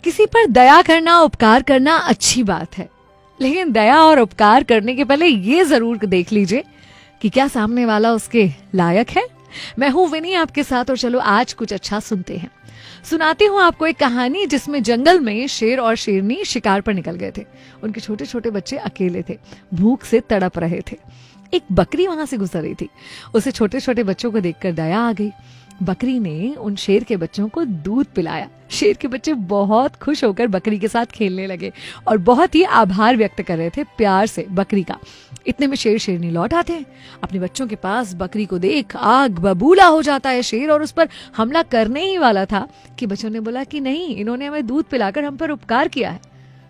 किसी पर दया करना, उपकार करना अच्छी बात है, लेकिन दया और उपकार करने के पहले ये जरूर देख लीजिए कि क्या सामने वाला उसके लायक है। मैं हूं विनी आपके साथ, और चलो आज कुछ अच्छा सुनते हैं। सुनाती हूँ आपको एक कहानी जिसमें जंगल में शेर और शेरनी शिकार पर निकल गए थे। उनके छोटे छोटे बच्चे अकेले थे, भूख से तड़प रहे थे। एक बकरी वहां से गुजर रही थी। उसे छोटे छोटे बच्चों को देखकर दया आ गई। बकरी ने उन शेर के बच्चों को दूध पिलाया। शेर के बच्चे बहुत खुश होकर बकरी के साथ खेलने लगे और बहुत ही आभार व्यक्त कर रहे थे प्यार से बकरी का। इतने में शेर शेरनी लौट आते हैं। अपने बच्चों के पास बकरी को देख आग बबूला हो जाता है शेर, और उस पर हमला करने ही वाला था कि बच्चों ने बोला कि नहीं, इन्होंने हमें दूध पिलाकर हम पर उपकार किया है।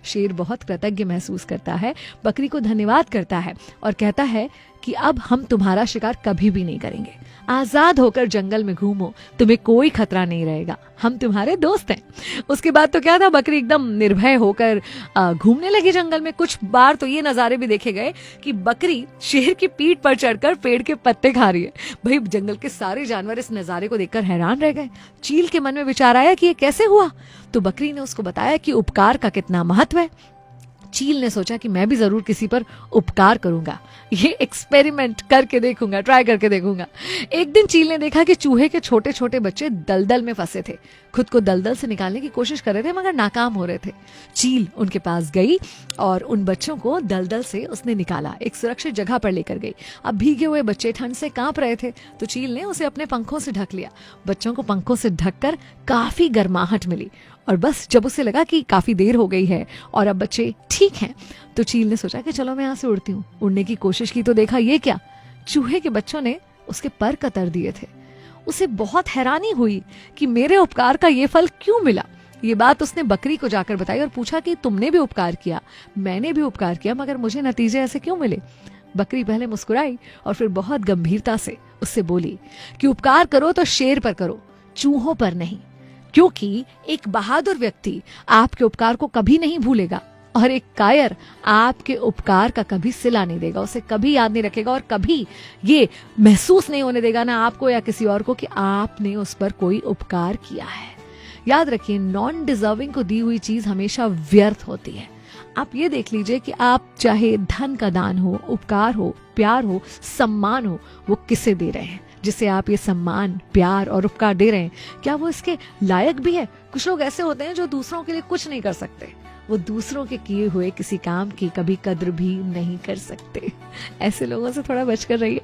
शेर बहुत कृतज्ञ महसूस करता है, बकरी को धन्यवाद करता है और कहता है कि अब हम तुम्हारा शिकार कभी भी नहीं करेंगे। आजाद होकर जंगल में घूमो, तुम्हें कोई खतरा नहीं रहेगा, हम तुम्हारे दोस्त हैं। उसके बाद तो क्या था, बकरी एकदम निर्भय होकर घूमने लगी जंगल में। कुछ बार तो ये नजारे भी देखे गए कि बकरी शेर की पीठ पर चढ़कर पेड़ के पत्ते खा रही है। भाई जंगल के सारे जानवर इस नजारे को देखकर हैरान रह गए। चील के मन में विचार आया कि ये कैसे हुआ, तो बकरी ने उसको बताया कि उपकार का कितना महत्व है। चील ने सोचा कि मैं भी जरूर किसी पर उपकार करूंगा, ये एक्सपेरिमेंट करके देखूंगा, ट्राई करके देखूंगा। एक दिन चील ने देखा कि चूहे के छोटे छोटे बच्चे दलदल में फंसे थे। खुद को दलदल से निकालने की कोशिश कर रहे थे मगर नाकाम हो रहे थे। चील उनके पास गई और उन बच्चों को दलदल से उसने निकाला, एक सुरक्षित जगह पर लेकर गई। अब भीगे हुए बच्चे ठंड से कांप रहे थे, तो चील ने उसे अपने पंखों से ढक लिया। बच्चों को पंखों से ढककर काफी गर्माहट मिली, और बस जब उसे लगा कि काफी देर हो गई है और अब बच्चे ठीक हैं, तो चील ने सोचा कि चलो मैं यहाँ से उड़ती हूँ। उड़ने की कोशिश की तो देखा ये क्या, चूहे के बच्चों ने उसके पर कतर दिए थे। उसे बहुत हैरानी हुई कि मेरे उपकार का ये फल क्यों मिला। ये बात उसने बकरी को जाकर बताई और पूछा कि तुमने भी उपकार किया, मैंने भी उपकार किया, मगर मुझे नतीजे ऐसे क्यों मिले। बकरी पहले मुस्कुराई और फिर बहुत गंभीरता से उससे बोली कि उपकार करो तो शेर पर करो, चूहों पर नहीं, क्योंकि एक बहादुर व्यक्ति आपके उपकार को कभी नहीं भूलेगा और एक कायर आपके उपकार का कभी सिला नहीं देगा, उसे कभी याद नहीं रखेगा और कभी ये महसूस नहीं होने देगा ना आपको या किसी और को कि आपने उस पर कोई उपकार किया है। याद रखिए, नॉन डिजर्विंग को दी हुई चीज हमेशा व्यर्थ होती है। आप ये देख लीजिए कि आप चाहे धन का दान हो, उपकार हो, प्यार हो, सम्मान हो, वो किसे दे रहे हैं। जिसे आप ये सम्मान, प्यार और उपकार दे रहे हैं, क्या वो इसके लायक भी है। कुछ लोग ऐसे होते हैं जो दूसरों के लिए कुछ नहीं कर सकते, वो दूसरों के किए हुए किसी काम की कभी कद्र भी नहीं कर सकते। ऐसे लोगों से थोड़ा बचकर रहिए।